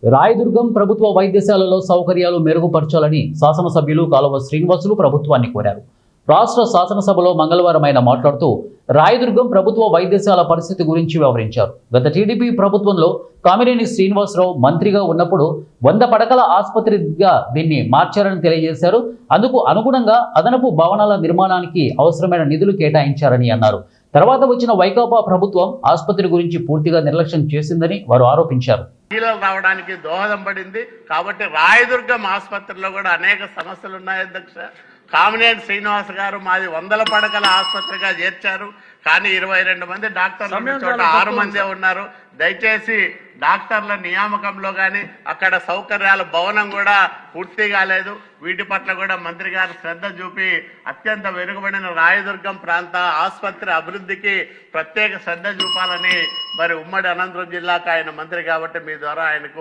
రాయదుర్గం ప్రభుత్వ వైద్యశాలలో సౌకర్యాలు మెరుగుపరచాలని శాసనసభ్యులు కాలువ శ్రీనివాసులు ప్రభుత్వాన్ని కోరారు. రాష్ట్ర శాసనసభలో మంగళవారం ఆయన మాట్లాడుతూ రాయదుర్గం ప్రభుత్వ వైద్యశాల పరిస్థితి గురించి వివరించారు. గత టీడీపీ ప్రభుత్వంలో కామినేని శ్రీనివాసరావు మంత్రిగా ఉన్నప్పుడు 100 పడకల ఆసుపత్రిగా దీన్ని మార్చారని తెలియజేశారు. అందుకు అనుగుణంగా అదనపు భవనాల నిర్మాణానికి అవసరమైన నిధులు కేటాయించారని అన్నారు. తర్వాత వచ్చిన వైకాపా ప్రభుత్వం ఆసుపత్రి గురించి పూర్తిగా నిర్లక్ష్యం చేసిందని వారు ఆరోపించారు. రావడానికి దోహదం పడింది కాబట్టి రాయదుర్గం ఆసుపత్రిలో కూడా అనేక సమస్యలు ఉన్నాయి అధ్యక్ష. కామినేని శ్రీనివాస్ గారు మాది 100 పడకల ఆసుపత్రిగా చేర్చారు. కానీ 22 మంది డాక్టర్లు చోట 6 మందే ఉన్నారు. దయచేసి డాక్టర్ల నియామకంలో కానీ అక్కడ సౌకర్యాల భవనం కూడా పూర్తి కాలేదు. వీటి పట్ల కూడా మంత్రి గారు శ్రద్ధ చూపి అత్యంత వెనుకబడిన రాయదుర్గం ప్రాంత ఆసుపత్రి అభివృద్ధికి ప్రత్యేక శ్రద్ధ చూపాలని మరి ఉమ్మడి అనంతపురం జిల్లాకు ఆయన మంత్రి కాబట్టి మీ ద్వారా ఆయనకు